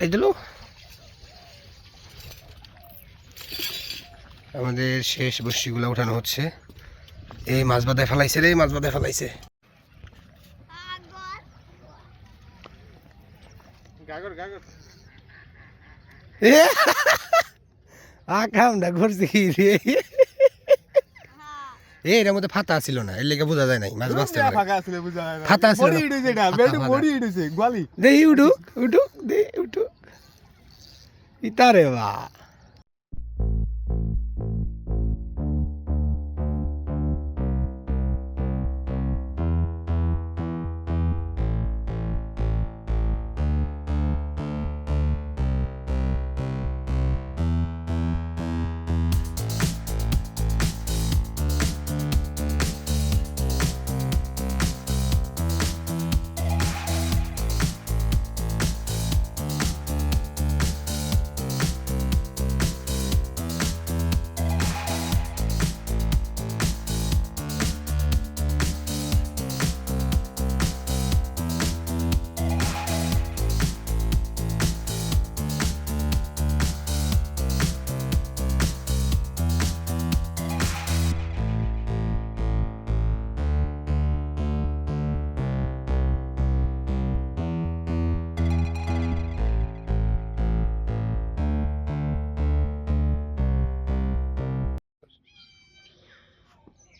আটকাই দিল। আমাদের শেষ বর্ষিগুলো উঠানো হচ্ছে। এই মাছ বাদায় ফেলাইছে রে, মাছ বাদায় ফেলাইছে। আকামটা করছে কি রে? এর মধ্যে ফাতা ছিল না, এর লেগে বোঝা যায় নাই মাছ বাঁচতে পারে। ফাতা ছিল না, দেই উঠু উঠু দে উঠু ইতারে বা।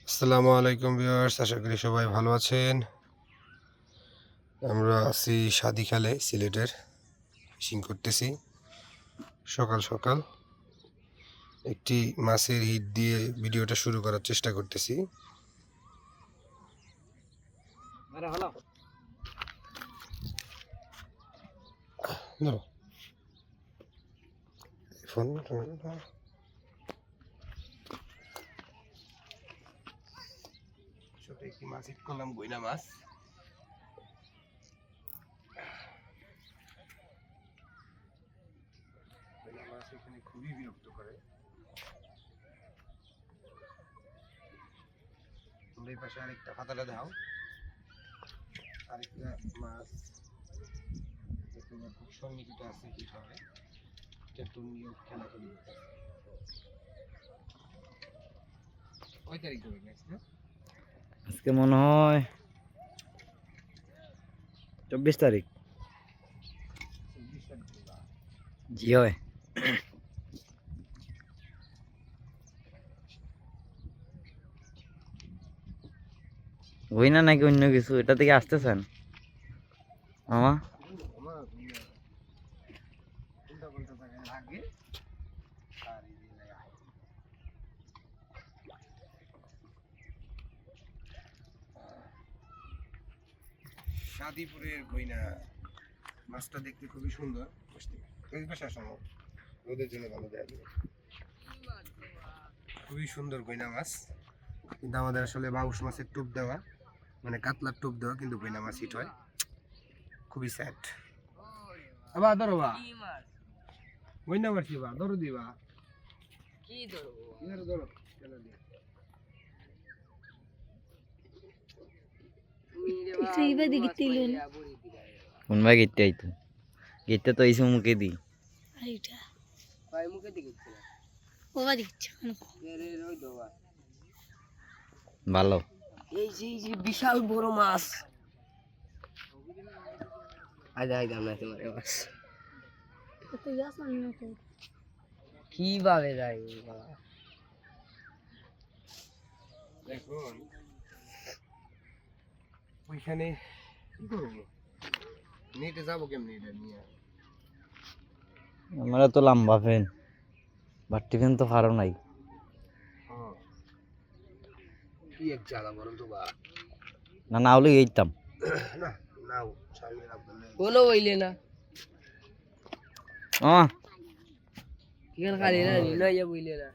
আসসালামু আলাইকুম ভিউয়ার্স, আশা করি সবাই ভালো আছেন। আমরা আছি সাদিখালে, সিলেটের। ফিশিং করতেছি সকাল সকাল। একটি মাছের হিট দিয়ে ভিডিওটা শুরু করার চেষ্টা করতেছি। ফোন একটি মাছ হিট করলাম, বইনা মাছ। বইনা মাছ এখানে খুবই বিরক্ত করে। এই পাশে আরেকটা ফাতাটা দাও, আরেকটা মাছ খুব সন্নিহিত আছে, হিট হবে। একটু নিয়ে খেলাখেলি করতে। কয় তারিখ হবে নেক্সট? আজকে মনে হয় 24 তারিখ। জি হয়। হই না নাকি অন্য কিছু? এটা থেকে আসতেছেন মামা? শাদিপুরের গইনা মাছটা দেখতে খুবই সুন্দর। ওই পাশে আসো, ওদের জন্য ভালো দেয়া যাবে। খুবই সুন্দর গইনা মাছ, কিন্তু আমাদের আসলে বাউশ মাছের টোপ দেওয়া, মানে কাতলার টোপ দেওয়া, কিন্তু গইনা মাছ হিট হয়। খুবই স্যাড। আবার ধরো বা গইনা মাছ বা ধরো দিবা কি ধরো ধরো চলো দিয়ে কোন ভাই গেটে আইতো? গেটটা তো এই মুখে দি ভালো। এই যে বিশাল বড় মাছ। কিভাবে যায় এখন ওইখানে কি করবো? নেটে যাবো কেমনি এটা নিয়ে? আমরা তো লম্বা ফ্যান, বাট্টি ফ্যান তো হারও নাই। কি এক জ্বালা বলেন তো বা। না না হলে এইতাম না নাও সামনে রাখবেন কোনো বইলে না খালি না নিয়ে বইলে না।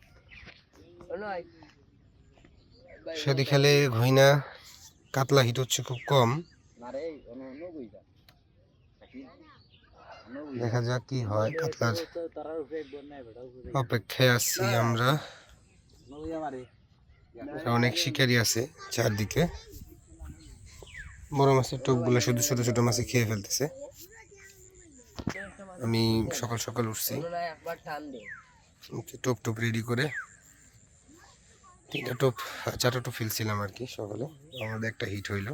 সাদিখালে ঘইনা কাতলা হিট হচ্ছে খুব কম। দেখা যাক কি হয়। কাতলার অপেক্ষায় আছি আমরা। অনেক শিকারি আছে চারদিকে। বড় মাছের টোপগুলো শুধু ছোট ছোট মাছে খেয়ে ফেলতেছে। আমি সকাল সকাল উঠছি, একবার টান দে। টোপ টোপ রেডি করে 3টা টোপ 4টা টোপ ফেলছিলাম আর কি সকালে। আমাদের একটা হিট হইলো,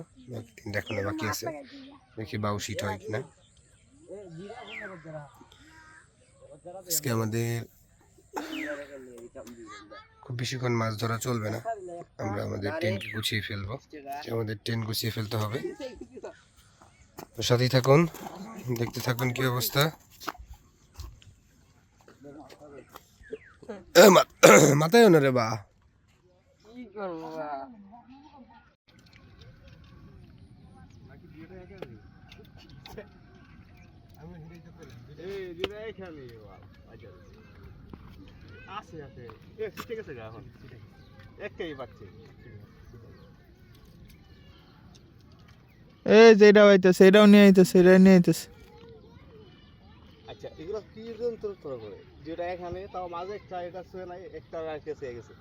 3টা এখনো বাকি আছে, দেখি বাউ হিট হয় কিনা। আজকে আমাদের খুব বেশিক্ষণ মাছ ধরা চলবে না, আমরা আমাদের টেন্ট গুছিয়ে ফেলবো, আমাদের টেন্ট গুছিয়ে ফেলতে হবে। তো সাথেই থাকুন, দেখতে থাকুন কি অবস্থা। মাথায় না রে বা, কি করবো বা? এই যেটা হইতেছে এটাও নিয়ে আইতেছে, এটা নিয়ে আইতেছে। আচ্ছা এগুলো কি যন্ত্র তোরা করে যেটা এখানে তাও মাঝে একটা এটা শুয়ে নাই একটা রাখতেছে গেছে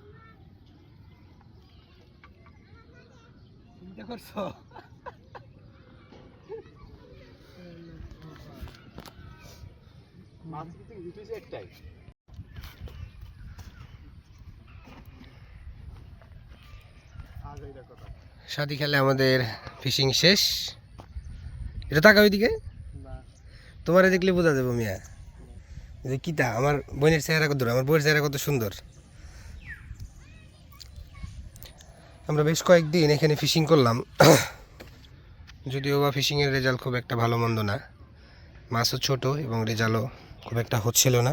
চিন্তা করছো? মাছ কিন্তু ভিতরে একটাই আজ এইটা কথা সাথী খেলে আমাদের ফিশিং শেষ। এটা তাকা ওইদিকে, তোমারে দেখলে বোঝা যাবো মিয়া যে কিতা। আমার বোনের চেহারা কত, আমার বইয়ের চেহারা কত সুন্দর। আমরা বেশ কয়েকদিন এখানে ফিশিং করলাম, যদিও বা ফিশিংয়ের রেজাল্ট খুব একটা ভালো মন্দ না, মাছও ছোট এবং রেজাল্টও খুব একটা হচ্ছিল না।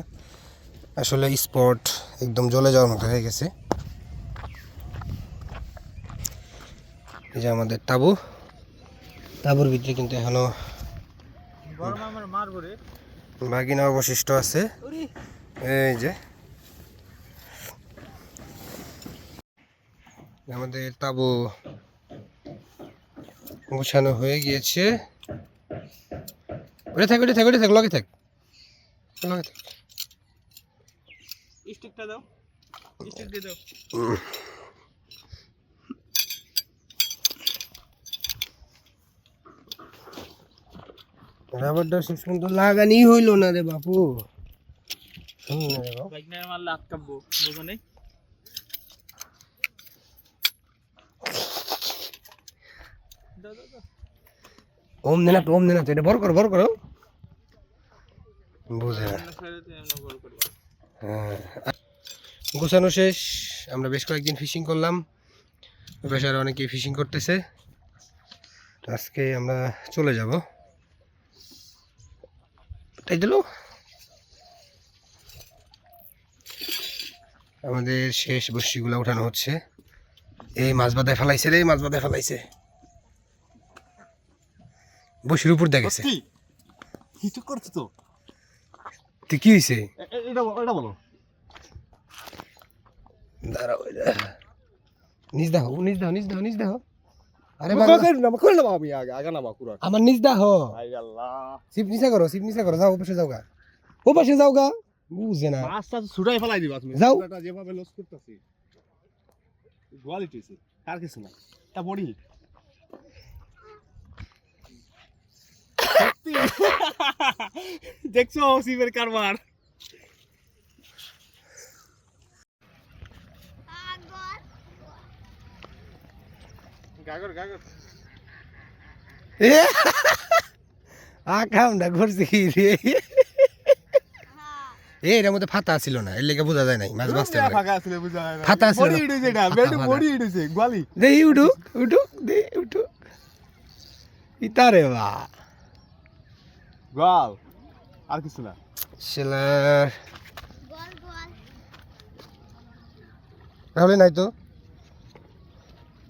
আসলে স্পট একদম জ্বলে যাওয়ার মতো হয়ে গেছে। এই যে আমাদের তাবু, তাবুর ভিতরে কিন্তু এখনো বাগিনা অবশিষ্ট আছে। এই যে আমাদের তাবু গোছানো হয়ে গিয়েছে। ওটা থাক, ওটা থাক, ওটা থাক, লগে থাক, লগে থাক। স্টিকটা দাও, স্টিক দিয়ে দাও। রাবারটা শেষ পর্যন্ত লাগানি হইলো না রে বাপু। শুনুন না রে বাপু, বাইক নিয়ে মারলে আটকাবো, বুঝো নেই? দাও দাও দাও। ওম দেনা তো, ওম দেনা তো, এটা বড় করো, বড় করো। বুঝে না। হ্যাঁ, গোছানো শেষ। আমরা বেশ কয়েকদিন ফিশিং করলাম, পেশার অনেকেই ফিশিং করতেছে। আজকে আমরা চলে যাব। তাই দিল আমাদের শেষ বর্ষিগুলো উঠানো হচ্ছে। এই মাছ বাদায় ফেলাইছে রে, মাছ বাদায় ফেলাইছে, বসির উপর দেখেছে। কিছু করছো তো তুই কি হয়েছে? এটা বলো দাঁড়াও, নিজ দাও, নিজ দাও, নিজ দাও, নিজ দাও। আরে করে নেবো আমি আগে আগে নামা পুরো আমার নিজ দাও। ভাই আল্লাহ সিপ নিচা করো, সিপ নিচা করো, যাও ওপাশে যাও গা, ওপাশে যাও গা। বুঝে না, মাছটা ছুটাই ফেলাই দিবা তুমি যাও। ছুটাটা যেভাবে লস করতেছি কোয়ালিটি আছে কার কিছু না তা বড়ি দেখছো সিবের কারবার গাগর গাগর আকামটা করছে কি রে? এর মধ্যে ফাতা ছিল না, এর লেগে বোঝা যায় নাই মাছ বাঁচতে পারে। ফাঁকা আছে বুঝা যায় না ফাতা আছে বড়ি না? ইডেছে এটা ফাতা, বেড ফাতা। বড়ি ইডেছে গোয়ালি দেই উঠু, উঠু, দে উঠু। ইতারে বা গোয়াল আর কিছু না শিলার রাহুলে নাই তো।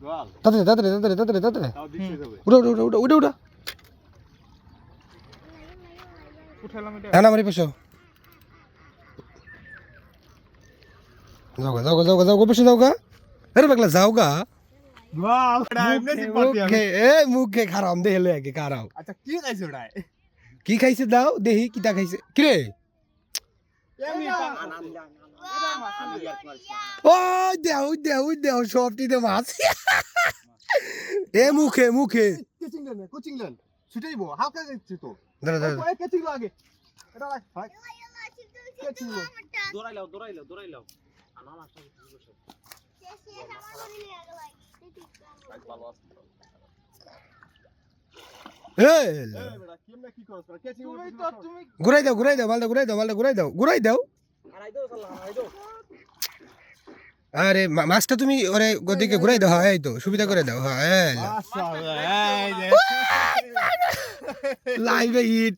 গোয়াল তাড়াতাড়ি, তাড়াতাড়ি, তাড়াতাড়ি, তাড়াতাড়ি, তাড়াতাড়ি। তাও দিচ্ছে যাবে উঠো, উঠো, উঠো, উঠো, উঠো। উঠালাম এটা। হ্যাঁ, আমার পেছো। যাও গা, যাও গা, যাও গা, যাও গা, পেছো যাও গা। আরে পাগলা যাও গা। গোয়াল এটা এমনি পারতি আমি মুখে, মুখে খারাম দে হেলে আগে খারাও। আচ্ছা কি খাইছো ওটা কি খাইছে দাও দেহি, কিটা খাইছে কি রে? এমনি ও দেও, দেও, দেও, সবটিতে মাছ। মুখে, মুখে। কোচিং লেন ছুটাইবো হালকা যাচ্ছে তো দাঁড়া, দাঁড়া। ওই কেচিং আগে এটা ভাই ভাই কে ছিল দৌড়াইলাও আনা মাছটা বসে এই বেটা কেমনে কি করছ কে ছিল তুমি ঘুরাই দাও বালটা ঘুরাই দাও আরে মাছটা তুমি ওরে ওদিকে ঘুরাই দাও হ্যাঁ এই তো সুবিধা করে দাও হ্যাঁ লাইভে হিট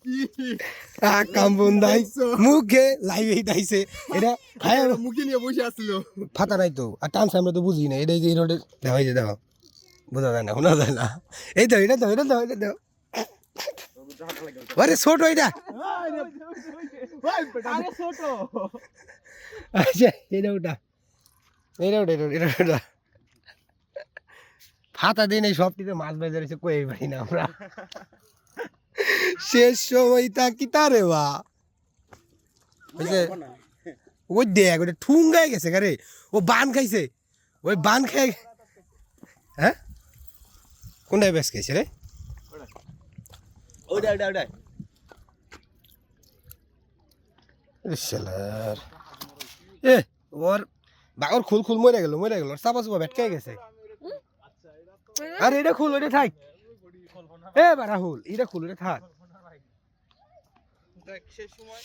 কাম বন্ধাই মুখে লাইভে হিট আইছে এটা হ্যাঁ মুখে নিয়ে বসে আছিল ফাতা নাই তো আর টানছে আমরা তো বুঝি না এটা এই রোডে দাও এই যে দাও বোঝা যায় না শোনা যায় না এই তো এটা দাও আরে ছোট এটা আরে ছোট আচ্ছা এটা ফাতা দিন এই সবটিতে মাছ বাজার এসে কই পারি না আমরা শেষ সময়টা কি তারে বা ওই দেখ ওটা ঠুঙ্গাই গেছে গারে ও বান খাইছে ওই বান খাই হ্যাঁ কোনটায় বেশ খাইছে রে ওইটা শালার এ ওর বাগর খুল মরে গেল চাপা ভেটকে গেছে আরে এটা খুল ওইটা থাক এ বাড়া খুল এটা খুল ওটা থাক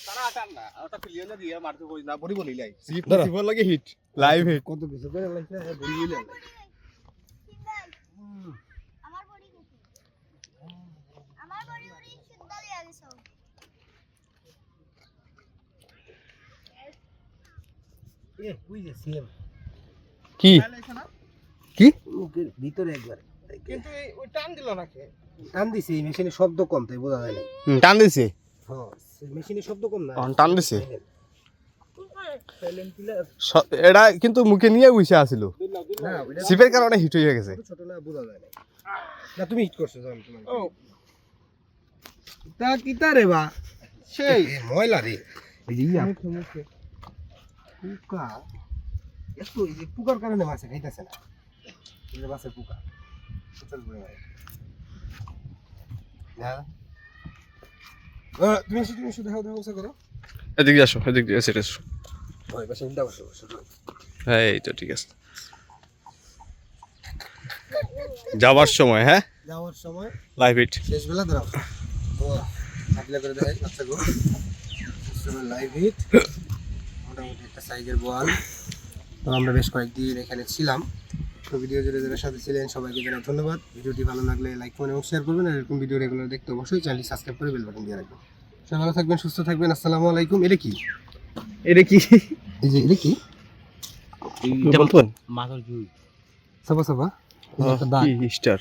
তারা আটান না ওটা ক্লিয়ার দিয়ে মারতে কই না বড়ি বলি লাই দাঁড়া। সিফর লাগে হিট লাইভ হিট কত কিছু করে লাগছে বলি বলি আমার বড়ি সুন্দরই আছে এ ওই যে সেম কি কি মুখের ভিতরে একবার কিন্তু ওই টান দিল না কে টান দিছে এই মেশিনের শব্দ কম তাই বোঝা যায় না টান দিছে হ্যাঁ মেশিনের শব্দ কম না টান দিছে এটা কিন্তু মুখে নিয়ে বসে আছিল না ওইটা সিপের কারণে হিট হয়ে গেছে ছোট না বোঝা যায় না না তুমি হিট করছো জানো তোমার ও তা কি তা রে বা সেই ময়লা রে এই যে ইয়া মুখে পুকা এত এই যে পুকার কারণে মাছ খাইতেছে না এই যে মাছের পুকা চল বলে না তুমি শুধু দাও ওসা করো এদিকে আসো এদিক দিয়ে এসে এসো ওই পাশে উল্টা বসো হ্যাঁ এই তো ঠিক আছে যাওয়ার সময় হ্যাঁ যাওয়ার সময় লাইভ হিট শেষ বেলা দাও ও আপনি করে দেয় আচ্ছা গো লাইভ হিট মোটামুটি একটা সাইজের বল তো আমরা বেশ কয়েকদিন এখানে ছিলাম তো ভিডিও জুড়ে যারা সাথে ছিলেন সবাইকে জানাই ধন্যবাদ ভিডিওটি ভালো লাগলে লাইক করুন এবং শেয়ার করবেন আর এরকম ভিডিও রেগুলার দেখতে অবশ্যই চ্যানেলটি সাবস্ক্রাইব করে বেল বাটন দিয়ে রাখবেন সবাই ভালো থাকবেন সুস্থ থাকবেন আসসালামু আলাইকুম এটা কি এই যে এটা কি মাথার জুই সাবা সাবা কি স্টার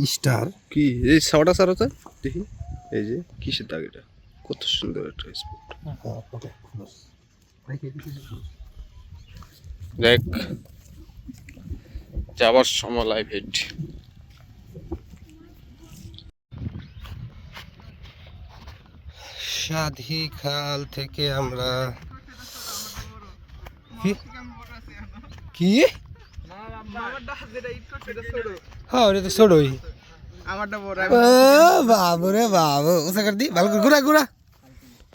স্টার কি এই সাওটা সারতে দেখি এই যে কিসের দাগ এটা কত সুন্দর একটা স্পট ওকে দেখ যাওয়ার সময় লাইভ হিট সাধি খাল থেকে আমরা কি হ্যাঁ ওটা তো ছোটই আমারটা বড় বাবু রে বাবু ওসা কর দি ভালো করে ঘুরা